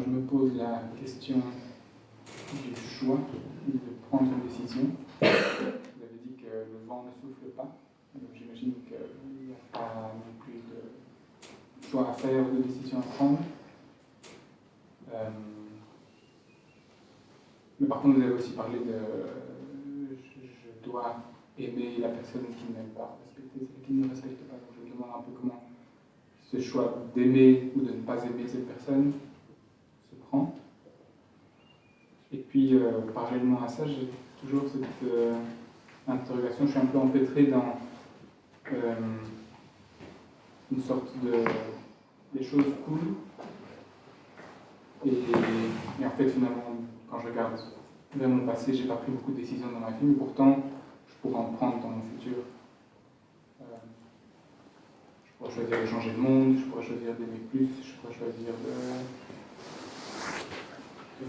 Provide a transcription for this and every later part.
je me pose la question du choix, de prendre une décision. Vous avez dit que le vent ne souffle pas, donc j'imagine qu'il n'y a pas non plus de choix à faire, de décision à prendre. Mais par contre, vous avez aussi parlé de je dois aimer la personne qui n'aime pas, respecter celle qui ne me respecte pas. Donc je me demande un peu comment ce choix d'aimer ou de ne pas aimer cette personne se prend. Et puis, parallèlement à ça, j'ai toujours cette interrogation. Je suis un peu empêtré dans une sorte des choses cool. Et en fait, finalement, quand je regarde vers mon passé, j'ai pas pris beaucoup de décisions dans ma vie, mais pourtant, je pourrais en prendre dans mon futur. Je pourrais choisir de changer de monde, je pourrais choisir d'aimer plus, je pourrais choisir de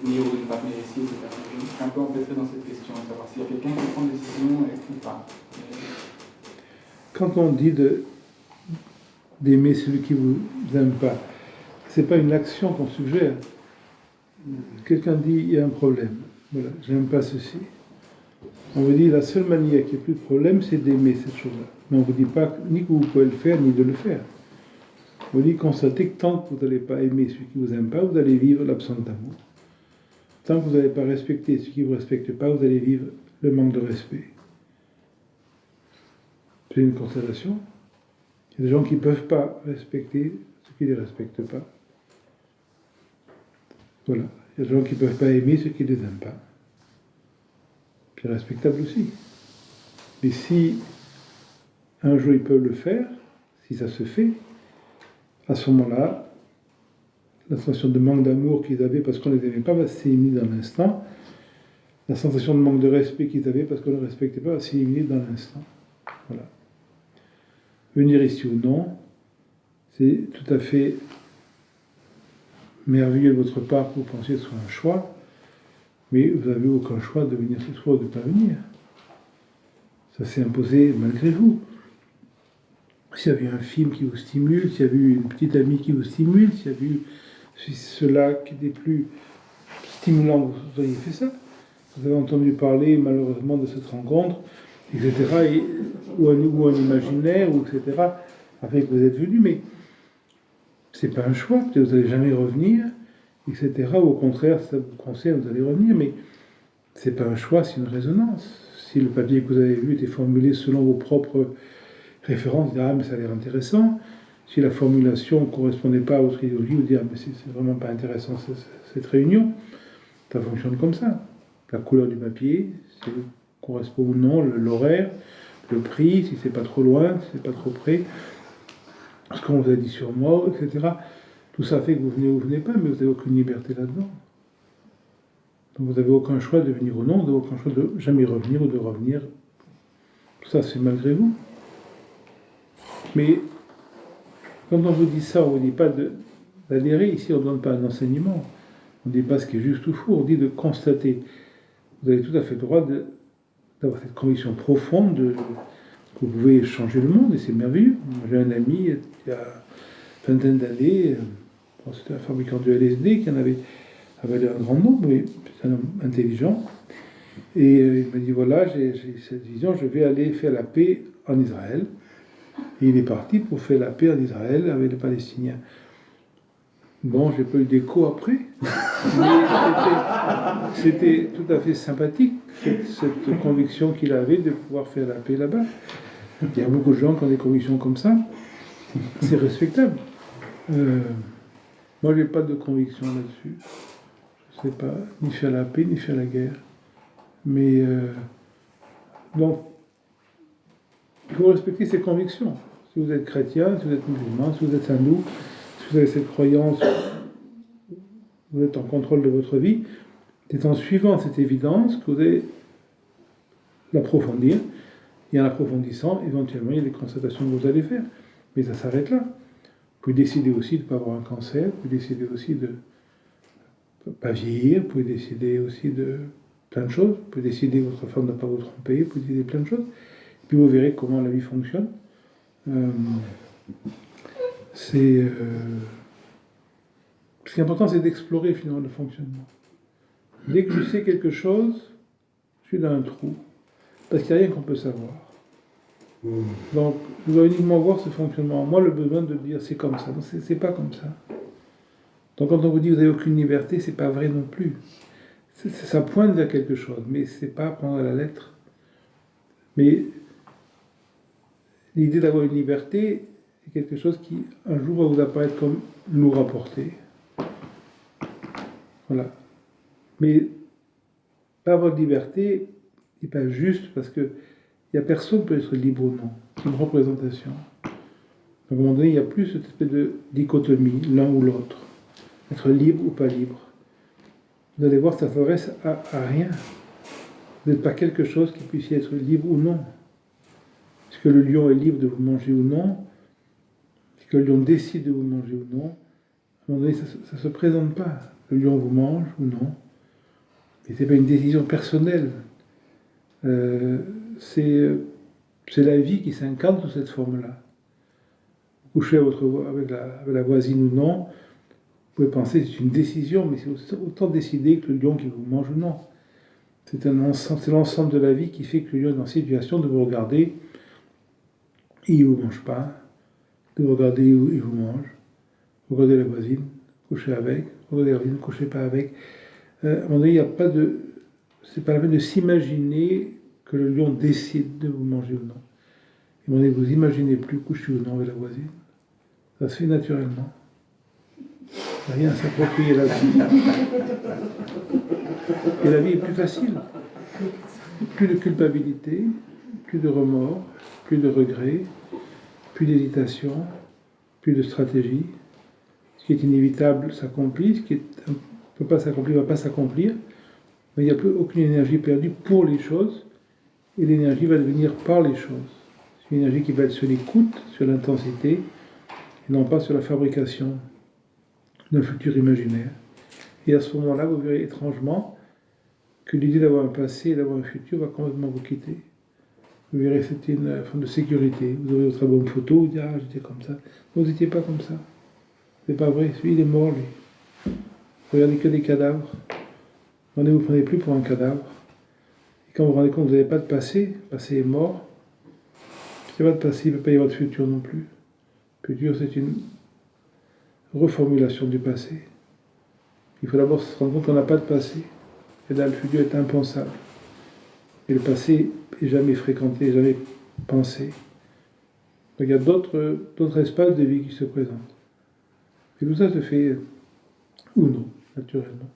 venir ou de ne pas venir ici, etc. Je suis un peu empêtré dans cette question, de savoir s'il y a quelqu'un qui prend des décisions ou pas. Quand on dit d'aimer celui qui vous aime pas, c'est pas une action qu'on suggère. Quelqu'un dit il y a un problème, voilà, j'aime pas ceci. On vous dit la seule manière qu'il n'y ait plus de problème, c'est d'aimer cette chose-là. Mais on ne vous dit pas ni que vous pouvez le faire, ni de le faire. On vous dit constatez que tant que vous n'allez pas aimer celui qui ne vous aime pas, vous allez vivre l'absence d'amour. Tant que vous n'allez pas respecter celui qui ne vous respecte pas, vous allez vivre le manque de respect. C'est une constatation. Il y a des gens qui ne peuvent pas respecter ceux qui ne les respectent pas. Voilà. Il y a des gens qui ne peuvent pas aimer ceux qui ne les aiment pas. C'est respectable aussi. Mais si un jour ils peuvent le faire, si ça se fait, à ce moment-là, la sensation de manque d'amour qu'ils avaient parce qu'on ne les aimait pas va s'éliminer dans l'instant. La sensation de manque de respect qu'ils avaient parce qu'on ne les respectait pas va s'éliminer dans l'instant. Voilà. Venir ici ou non, c'est tout à fait merveilleux de votre part que vous pensiez que ce soit un choix, mais vous n'avez aucun choix de venir ce soir ou de ne pas venir. Ça s'est imposé malgré vous. S'il y avait un film qui vous stimule, s'il y avait une petite amie qui vous stimule, s'il y avait eu cela qui était plus stimulant, vous auriez fait ça. Vous avez entendu parler malheureusement de cette rencontre, etc., ou un imaginaire, ou etc., après que vous êtes venu, mais c'est pas un choix, peut-être vous n'allez jamais revenir, etc., ou au contraire, ça vous concerne, vous allez revenir, mais c'est pas un choix, c'est une résonance. Si le papier que vous avez vu était formulé selon vos propres références, dire, ah, mais ça a l'air intéressant. Si la formulation ne correspondait pas à votre idéologie, vous dire, ah, mais c'est vraiment pas intéressant cette réunion. Ça fonctionne comme ça. La couleur du papier, si ça correspond ou non, l'horaire, le prix, si c'est pas trop loin, si c'est pas trop près, ce qu'on vous a dit sur moi, etc. Tout ça fait que vous venez ou vous venez pas, mais vous n'avez aucune liberté là-dedans. Donc vous n'avez aucun choix de venir ou non, vous n'avez aucun choix de jamais revenir ou de revenir. Tout ça, c'est malgré vous. Mais quand on vous dit ça, on ne vous dit pas d'adhérer. Ici, on ne donne pas un enseignement. On ne dit pas ce qui est juste ou faux, on dit de constater. Vous avez tout à fait le droit d'avoir cette conviction profonde que vous pouvez changer le monde, et c'est merveilleux. J'ai un ami, il y a une vingtaine d'années, c'était un fabricant de LSD qui en avait avalé un grand nombre, mais c'est un homme intelligent. Et il m'a dit, voilà, j'ai cette vision, je vais aller faire la paix en Israël. Et il est parti pour faire la paix en Israël avec les Palestiniens. Bon, j'ai pas eu d'écho après, mais c'était tout à fait sympathique, cette conviction qu'il avait de pouvoir faire la paix là-bas. Il y a beaucoup de gens qui ont des convictions comme ça, c'est respectable. Moi, j'ai pas de conviction là-dessus. Je sais pas ni faire la paix, ni faire la guerre. Mais, donc, il faut respecter ses convictions. Si vous êtes chrétien, si vous êtes musulman, si vous êtes hindou, si vous avez cette croyance, vous êtes en contrôle de votre vie, c'est en suivant cette évidence que vous allez l'approfondir, et en l'approfondissant, éventuellement, il y a des constatations que vous allez faire. Mais ça s'arrête là. Vous pouvez décider aussi de ne pas avoir un cancer, vous pouvez décider aussi de ne pas vieillir, vous pouvez décider aussi de plein de choses, vous pouvez décider que votre femme ne va pas vous tromper, vous pouvez décider plein de choses. Et puis vous verrez comment la vie fonctionne. C'est Ce qui est important, c'est d'explorer finalement le fonctionnement. Dès que je sais quelque chose, je suis dans un trou. Parce qu'il n'y a rien qu'on peut savoir. Donc, je dois uniquement voir ce fonctionnement. Moi, le besoin de dire c'est comme ça. Non, c'est pas comme ça. Donc, quand on vous dit vous n'avez aucune liberté, c'est pas vrai non plus. Ça pointe vers quelque chose, mais c'est pas à prendre à la lettre. Mais l'idée d'avoir une liberté est quelque chose qui, un jour, va vous apparaître comme lourd à porter. Voilà. Mais pas avoir de liberté n'est pas juste parce que il n'y a personne qui peut être libre ou non. C'est une représentation. Donc, à un moment donné, il n'y a plus cette espèce de dichotomie, l'un ou l'autre. Être libre ou pas libre. Vous allez voir, ça ne s'adresse à rien. Vous n'êtes pas quelque chose qui puisse être libre ou non. Est-ce que le lion est libre de vous manger ou non? Est-ce que le lion décide de vous manger ou non? À un moment donné, ça ne se présente pas. Le lion vous mange ou non. Et ce n'est pas une décision personnelle. C'est la vie qui s'incarne sous cette forme-là. Vous couchez avec la voisine ou non, vous pouvez penser que c'est une décision, mais c'est autant décider que le lion qui vous mange ou non. C'est l'ensemble de la vie qui fait que le lion est dans la situation de vous regarder et il ne vous mange pas, de vous regarder et il vous mange. Vous regardez la voisine, couchez avec, vous regardez la voisine, couchez pas avec. À un moment donné, il n'y a pas de... C'est pas la peine de s'imaginer que le lion décide de vous manger ou non. À un moment donné, vous imaginez plus coucher ou non avec la voisine. Ça se fait naturellement. Il n'y a rien à s'approprier la vie. Et la vie est plus facile. Plus de culpabilité, plus de remords, plus de regrets, plus d'hésitation, plus de stratégie. Ce qui est inévitable s'accomplit, ce qui ne peut pas s'accomplir ne va pas s'accomplir. Mais il n'y a plus aucune énergie perdue pour les choses, et l'énergie va devenir par les choses. C'est une énergie qui va être sur l'écoute, sur l'intensité, et non pas sur la fabrication d'un futur imaginaire. Et à ce moment-là, vous verrez étrangement que l'idée d'avoir un passé et d'avoir un futur va complètement vous quitter. Vous verrez, c'était une forme de sécurité. Vous aurez votre album photo, vous dites, ah, j'étais comme ça. Vous n'étiez pas comme ça. C'est pas vrai, celui il est mort, lui. Regardez que des cadavres. Vous ne vous prenez plus pour un cadavre. Et quand vous vous rendez compte que vous n'avez pas de passé, le passé est mort, il n'y a pas de passé, il ne peut pas y avoir de futur non plus. Le futur, c'est une reformulation du passé. Il faut d'abord se rendre compte qu'on n'a pas de passé. Et là, le futur est impensable. Et le passé n'est jamais fréquenté, jamais pensé. Donc il y a d'autres espaces de vie qui se présentent. Et tout ça se fait ou non, naturellement.